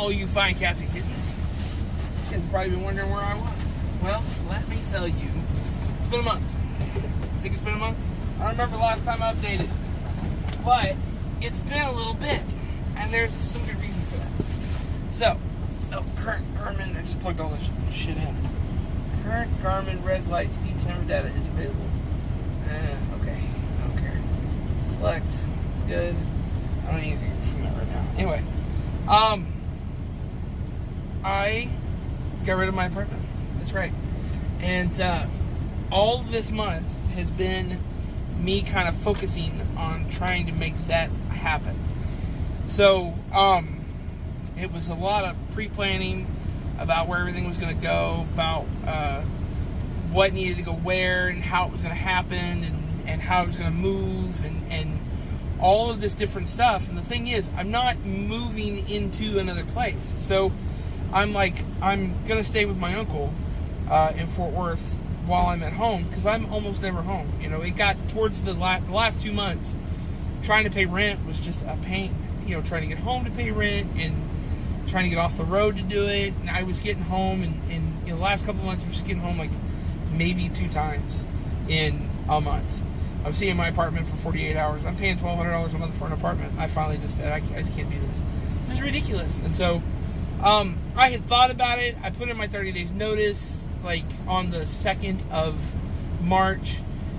all you fine cats and kittens. You guys have probably been wondering where I was. Well, let me tell you, it's been a month. I think it's been a month. I don't remember the last time I updated, but it's been a little bit, and there's some good reason for that. So, current Garmin, I just plugged all this shit in. Current Garmin red light speed timer data is available. Okay, I don't care. Select, it's good. I don't need anything from that right now. Anyway, I got rid of my apartment. That's right. And all this month has been me kind of focusing on trying to make that happen. So, it was a lot of pre-planning about where everything was going to go, about what needed to go where and how it was going to happen and how it was going to move and all of this different stuff. And the thing is, I'm not moving into another place. So I'm going to stay with my uncle in Fort Worth while I'm at home, because I'm almost never home. You know, it got towards the last 2 months, trying to pay rent was just a pain. You know, trying to get home to pay rent and trying to get off the road to do it. And I was getting home, and the last couple of months I was just getting home like maybe 2 times in a month. I'm seeing my apartment for 48 hours. I'm paying $1,200 a month for an apartment. I finally just said, I just can't do this. This is ridiculous. And so I had thought about it. I put in my 30 days notice, like on the 2nd of March.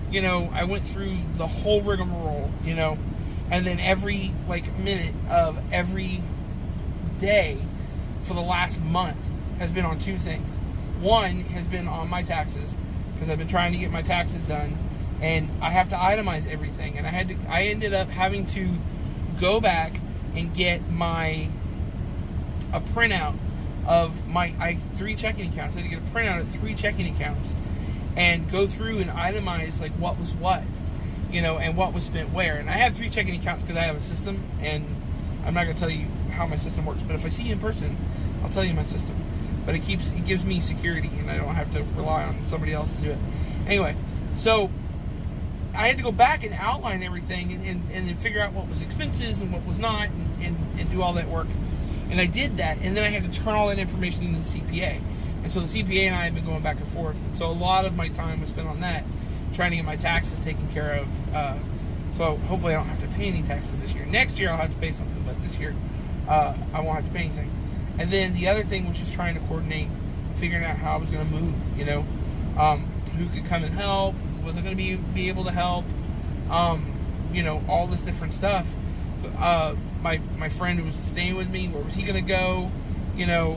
You know, I went through the whole rigmarole, you know, and then every minute of every day for the last month has been on 2 things. One has been on my taxes, because I've been trying to get my taxes done, and I have to itemize everything. And I ended up having to go back and get a printout of I 3 checking accounts. I had to get a printout of 3 checking accounts and go through and itemize like what was what, you know, and what was spent where. And I have 3 checking accounts because I have a system, and I'm not going to tell you how my system works, but if I see you in person, I'll tell you my system. But it gives me security, and I don't have to rely on somebody else to do it. Anyway, so I had to go back and outline everything and then figure out what was expenses and what was not, and do all that work. And I did that, and then I had to turn all that information into the CPA. And so the CPA and I have been going back and forth. And so a lot of my time was spent on that, trying to get my taxes taken care of. So hopefully I don't have to pay any taxes this year. Next year I'll have to pay something, but this year I won't have to pay anything. And then the other thing was just trying to coordinate, figuring out how I was going to move, you know, who could come and help, who wasn't going to be able to help, you know, all this different stuff. My friend who was staying with me, where was he going to go? You know,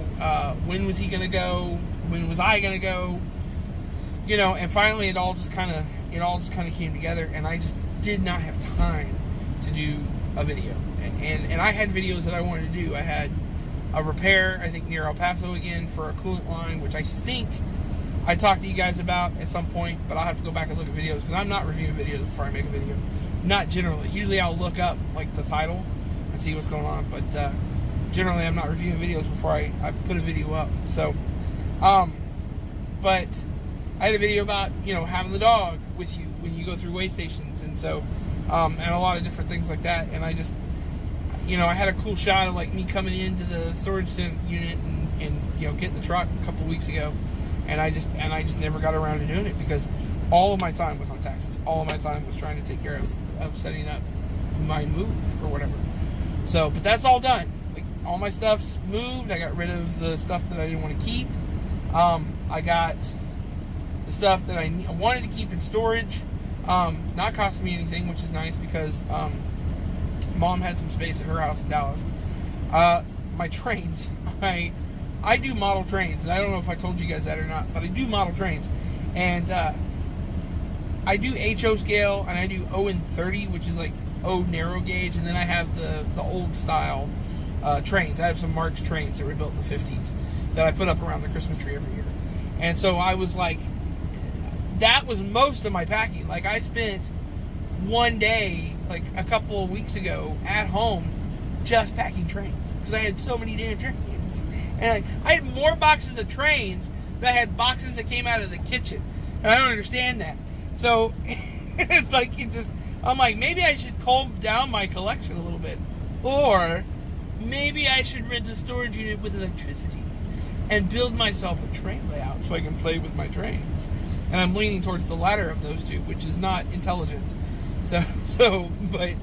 when was he going to go? When was I going to go? You know, and finally it all just kind of came together, and I just did not have time to do a video. And I had videos that I wanted to do. I had a repair, I think, near El Paso again for a coolant line, which I think I talked to you guys about at some point, but I'll have to go back and look at videos, because I'm not reviewing videos before I make a video. Not generally. Usually I'll look up like the title and see what's going on, but generally I'm not reviewing videos before I put a video up. So, but I had a video about, you know, having the dog with you when you go through weigh stations, and so, and a lot of different things like that. And I just, you know, I had a cool shot of like me coming into the storage unit and you know, getting the truck a couple weeks ago, and I just never got around to doing it, because all of my time was on taxes. All of my time was trying to take care of setting up my move or whatever. So, but that's all done. Like, all my stuff's moved. I got rid of the stuff that I didn't want to keep. I got the stuff that I wanted to keep in storage, not costing me anything, which is nice, because Mom had some space at her house in Dallas. My trains, I do model trains, and I don't know if I told you guys that or not, but I do model trains, and I do HO scale, and I do ON30, which is like O narrow gauge, and then I have the old style trains. I have some Marx trains that were built in the 50s that I put up around the Christmas tree every year. And so I was like, that was most of my packing. Like, I spent one day, like a couple of weeks ago, at home just packing trains, because I had so many damn trains. And I had more boxes of trains than I had boxes that came out of the kitchen. And I don't understand that. So it's like, I'm like, maybe I should calm down my collection a little bit, or maybe I should rent a storage unit with electricity and build myself a train layout so I can play with my trains. And I'm leaning towards the latter of those two, which is not intelligent. But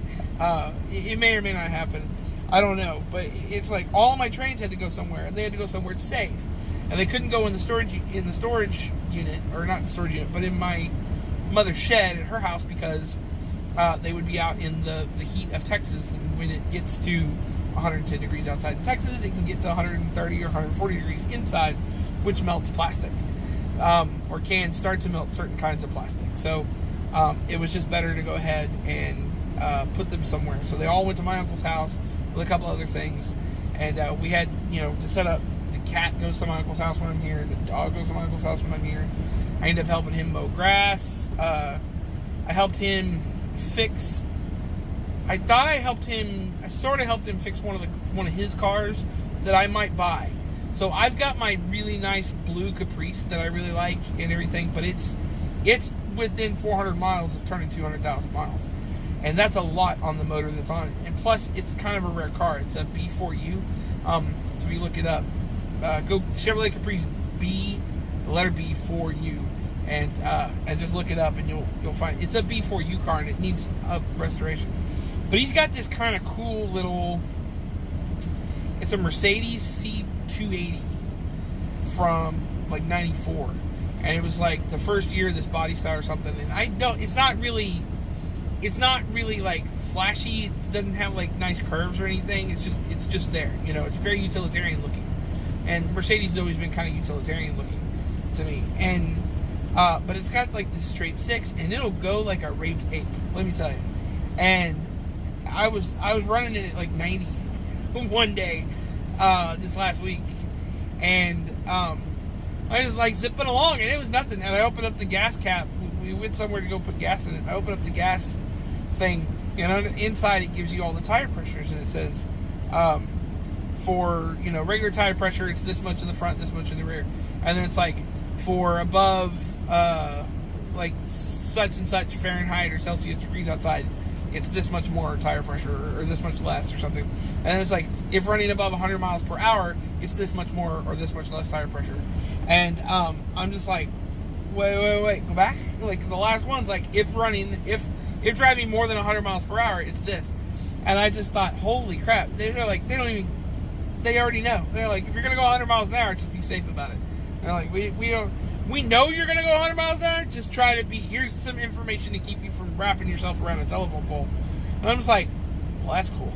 it may or may not happen. I don't know. But it's like all of my trains had to go somewhere, and they had to go somewhere safe. And they couldn't go in the storage unit, or not the storage unit, but in my mother's shed at her house, because they would be out in the heat of Texas. And when it gets to 110 degrees outside in Texas, it can get to 130 or 140 degrees inside, which melts plastic, or can start to melt certain kinds of plastic. So it was just better to go ahead and put them somewhere. So they all went to my uncle's house with a couple other things, and we had, to set up. The cat goes to my uncle's house when I'm here. The dog goes to my uncle's house when I'm here. I end up helping him mow grass. I helped him fix. I sort of helped him fix one of his cars that I might buy. So I've got my really nice blue Caprice that I really like and everything, but it's within 400 miles of turning 200,000 miles. And that's a lot on the motor that's on it. And plus, it's kind of a rare car. It's a B4U. So if you look it up, go Chevrolet Caprice B, the letter B, 4U, and just look it up, and you'll find it's a B4U car, and it needs a restoration. But he's got this kind of cool little. It's a Mercedes C280 from like '94, and it was like the first year of this body style or something. And it's not really like flashy. It doesn't have like nice curves or anything. It's just there. It's very utilitarian looking. And Mercedes has always been kind of utilitarian looking to me. And but it's got like this straight six, and it'll go like a raped ape. Let me tell you. And I was running it at like 90 one day this last week, and I was like zipping along, and it was nothing. And I opened up the gas cap. We went somewhere to go put gas in it. I opened up the gas thing, inside it gives you all the tire pressures, and it says for regular tire pressure, it's this much in the front, this much in the rear, and then it's like for above like such and such Fahrenheit or Celsius degrees outside, it's this much more tire pressure, or this much less, or something. And then it's like if running above 100 miles per hour, it's this much more or this much less tire pressure. And I'm just like, wait, go back. Like the last one's like if driving more than 100 miles per hour, it's this. And I just thought, holy crap! They're like, they already know. They're like, if you're gonna go 100 miles an hour, just be safe about it. They're like, we know you're gonna go 100 miles an hour. Just try to be. Here's some information to keep you from wrapping yourself around a telephone pole. And I'm just like, well, that's cool.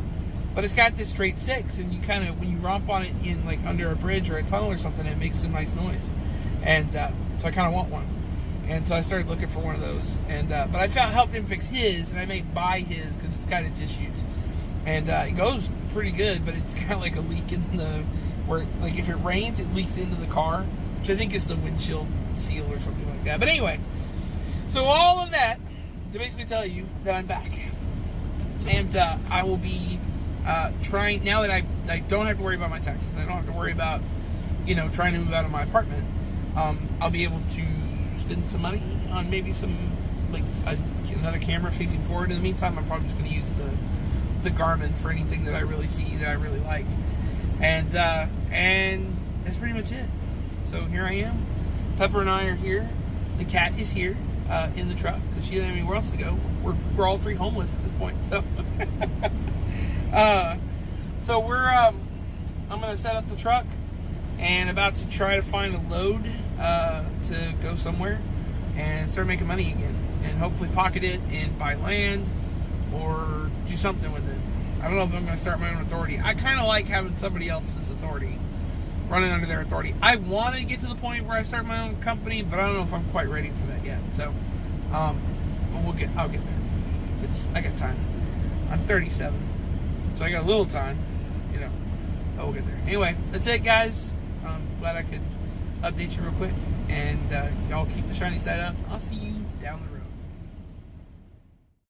But it's got this straight six, and you kind of, when you romp on it in like under a bridge or a tunnel or something, it makes some nice noise. And so I kind of want one. And so I started looking for one of those. And but I helped him fix his, and I may buy his because it's got its issues. And it goes pretty good, but it's kind of like a leak in where like if it rains, it leaks into the car, which I think is the windshield seal or something like that. But anyway, so all of that to basically tell you that I'm back, and I will be trying, now that I don't have to worry about my taxes, and I don't have to worry about trying to move out of my apartment. I'll be able to spend some money on maybe some like another camera facing forward. In the meantime, I'm probably just going to use the Garmin for anything that I really see that I really like, and that's pretty much it. So here I am. Pepper and I are here. The cat is here in the truck because she didn't have anywhere else to go. We're all three homeless at this point. So so we're I'm gonna set up the truck and about to try to find a load to go somewhere and start making money again, and hopefully pocket it and buy land or do something with it. I don't know if I'm going to start my own authority. I kind of like having somebody else's authority, running under their authority. I want to get to the point where I start my own company, but I don't know if I'm quite ready for that yet. So, but I'll get there. I got time. I'm 37, so I got a little time, but we'll get there. Anyway, that's it, guys. I'm glad I could update you real quick, and y'all keep the shiny side up. I'll see you down the road.